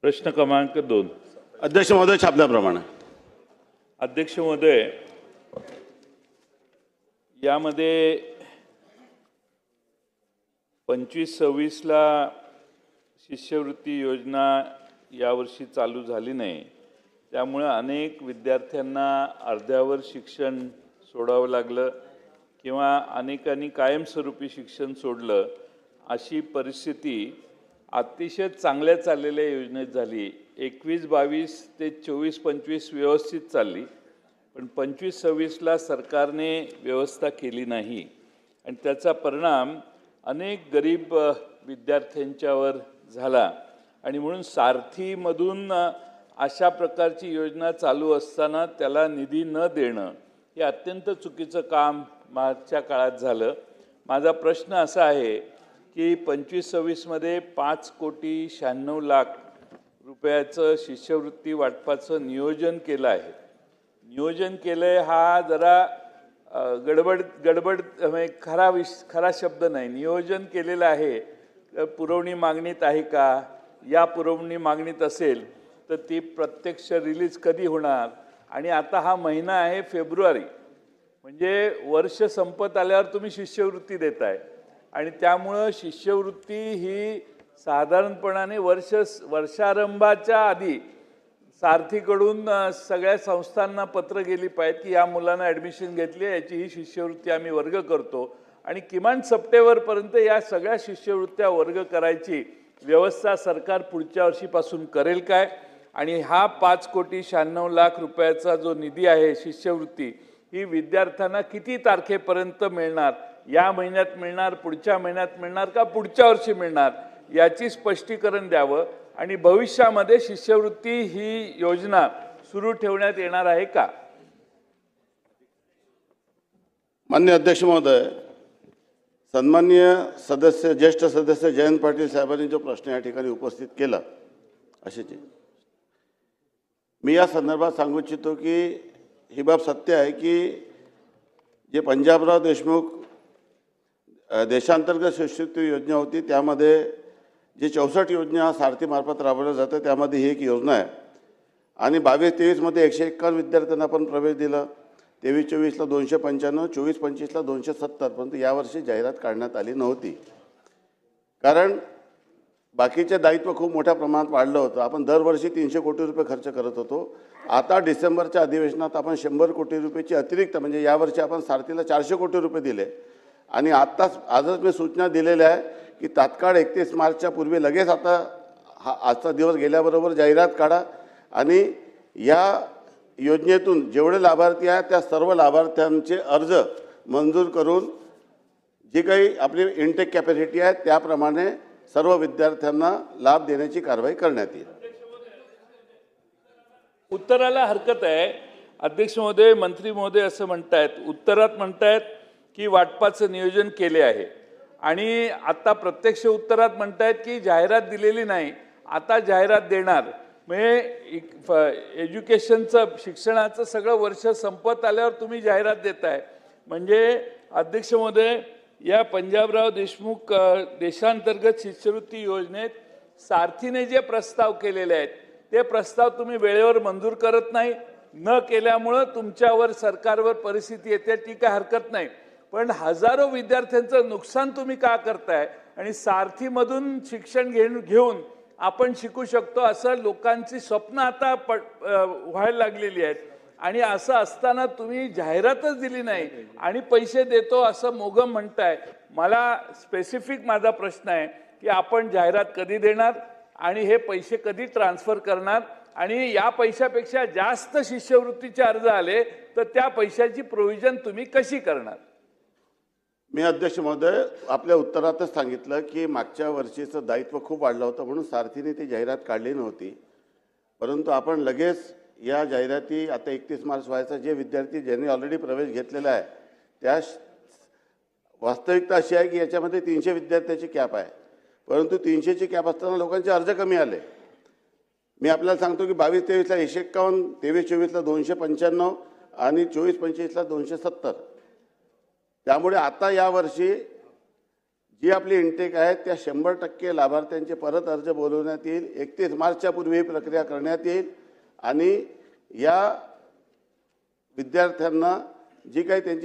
प्रश्न क्रमांक 2. अध्यक्ष महोदय, छापल्याप्रमाणे. अध्यक्ष महोदय, यामध्ये 25-26 ला शिष्यवृत्ती योजना यावर्षी चालू झाली नाही, त्यामुळे अनेक विद्यार्थ्यांना अर्ध्यावर शिक्षण सोडावं लागलं किंवा अनेकांनी कायमस्वरूपी शिक्षण सोडलं. अशी परिस्थिती अतिशय चांगल्या चाललेल्या योजनेत झाली. 21-22 ते 24-25 व्यवस्थित चालली, पण 25-26 ला सरकारने व्यवस्था केली नाही आणि त्याचा परिणाम अनेक गरीब विद्यार्थ्यांच्यावर झाला. आणि म्हणून सारथीमधून अशा प्रकारची योजना चालू असताना त्याला निधी न देणं हे अत्यंत चुकीचं काम मागच्या काळात झालं. माझा प्रश्न असा आहे की 25-26 मध्ये 5,96,00,000 रुपयाचं शिष्यवृत्ती वाटपाचं नियोजन केलं आहे. नियोजन केलंय हा जरा गडबड खरा शब्द नाही. नियोजन केलेलं आहे. पुरवणी मागणीत आहे का? या पुरवणी मागणीत असेल तर ती प्रत्यक्ष रिलीज कधी होणार? आणि आता हा महिना आहे फेब्रुवारी, म्हणजे वर्ष संपत आल्यावर तुम्ही शिष्यवृत्ती देताय आणि त्यामुळं शिष्यवृत्ती ही साधारणपणाने वर्षारंभाच्या आधी सारथीकडून सगळ्या संस्थांना पत्र गेली पाहिजे की या मुलांना ॲडमिशन घेतली, याची ही शिष्यवृत्ती आम्ही वर्ग करतो आणि किमान सप्टेंबरपर्यंत या सगळ्या शिष्यवृत्त्या वर्ग करायची व्यवस्था सरकार पुढच्या वर्षीपासून करेल काय? आणि हा 5,96,00,000 रुपयाचा जो निधी आहे शिष्यवृत्ती, ही विद्यार्थ्यांना किती तारखेपर्यंत मिळणार? या महिन्यात मिळणार, पुढच्या महिन्यात मिळणार का पुढच्या वर्षी मिळणार? याची स्पष्टीकरण द्यावं. आणि भविष्यामध्ये शिष्यवृत्ती ही योजना सुरू ठेवण्यात येणार आहे का? माननीय अध्यक्ष महोदय, सन्माननीय सदस्य, ज्येष्ठ सदस्य जयंत पाटील साहेबांनी जो प्रश्न या ठिकाणी उपस्थित केला, अशीच मी या संदर्भात सांगू इच्छितो की ही बाब सत्य आहे की जे पंजाबराव देशमुख देशांतर्गत शिष्यवृत्ती योजना होती त्यामध्ये जे 64 योजना सारथीमार्फत राबवल्या जातात त्यामध्ये ही एक योजना आहे. आणि 22-23 मध्ये 151 विद्यार्थ्यांना आपण प्रवेश दिला. 23-24 ला 295, 24-25 ला 270, परंतु यावर्षी जाहिरात काढण्यात आली नव्हती. कारण बाकीचे दायित्व खूप मोठ्या प्रमाणात वाढलं होतं. आपण दरवर्षी 300 कोटी रुपये खर्च करत होतो. आता डिसेंबरच्या अधिवेशनात आपण 100 कोटी रुपयाची अतिरिक्त, म्हणजे यावर्षी आपण सारथीला 400 कोटी रुपये दिले. आणि आजच मी सूचना दिलेल्या आहे की तात्काळ 31 मार्चच्या पूर्वी लगेच आता आजचा दिवस गेल्याबरोबर जाहिरात काढा आणि या योजनेतून जेवढे लाभार्थी आहेत त्या सर्व लाभार्थ्यांचे अर्ज मंजूर करून जी काही आपली इनटेक कॅपॅसिटी आहे त्याप्रमाणे सर्व विद्यार्थ्यांना लाभ देण्याची कारवाई करण्यात येईल. उत्तराला हरकत आहे. अध्यक्ष महोदय, मंत्री महोदय असं म्हणतायत, उत्तरात म्हणतायत की वाटपाचं नियोजन केले आहे आणि आता प्रत्यक्ष उत्तरात म्हणतायत की जाहिरात दिलेली नाही, आता जाहिरात देणार. म्हणजे एज्युकेशनचं, शिक्षणाचं सगळं वर्ष संपत आल्यावर तुम्ही जाहिरात देताय. म्हणजे अध्यक्ष महोदय, या पंजाबराव देशमुख देशांतर्गत शिष्यवृत्ती योजनेत सारथीने जे प्रस्ताव केलेले आहेत ते प्रस्ताव तुम्ही वेळेवर मंजूर करत नाही. न केल्यामुळं तुमच्यावर, सरकारवर परिस्थिती येते, ती काय हरकत नाही. पण हजारो विद्यार्थ्यांचं नुकसान तुम्ही का करताय? आणि सारथीमधून शिक्षण घेऊन आपण शिकू शकतो असं लोकांची स्वप्न आता व्हायला लागलेली आहेत. आणि असं असताना तुम्ही जाहिरातच दिली नाही आणि पैसे देतो असं मोगम म्हणताय. मला स्पेसिफिक माझा प्रश्न आहे की आपण जाहिरात कधी देणार आणि हे पैसे कधी ट्रान्सफर करणार? आणि या पैशापेक्षा जास्त शिष्यवृत्तीचे अर्ज आले तर त्या पैशाची प्रोव्हिजन तुम्ही कशी करणार? मी अध्यक्ष महोदय आपल्या उत्तरातच सांगितलं की मागच्या वर्षीचं दायित्व खूप वाढलं होतं म्हणून सारथीने ती जाहिरात काढली नव्हती. परंतु आपण लगेच या जाहिराती आता 31 मार्च व्हायचा, जे विद्यार्थी ज्यांनी ऑलरेडी प्रवेश घेतलेला आहे त्या वास्तविकता अशी आहे की याच्यामध्ये 300 विद्यार्थ्याची कॅप आहे. परंतु 300ची कॅप असताना लोकांचे अर्ज कमी आले. मी आपल्याला सांगतो की 22-23 ला 151, 23-24 ला 295 आणि 24-25 ला 270. त्यामुळे आता यावर्षी जी आपली इंटेक आहे त्या 100% लाभार्थ्यांचे परत अर्ज बोलवण्यात येईल. 31 मार्चच्या पूर्वी ही प्रक्रिया करण्यात येईल आणि या विद्यार्थ्यांना जी काही त्यांची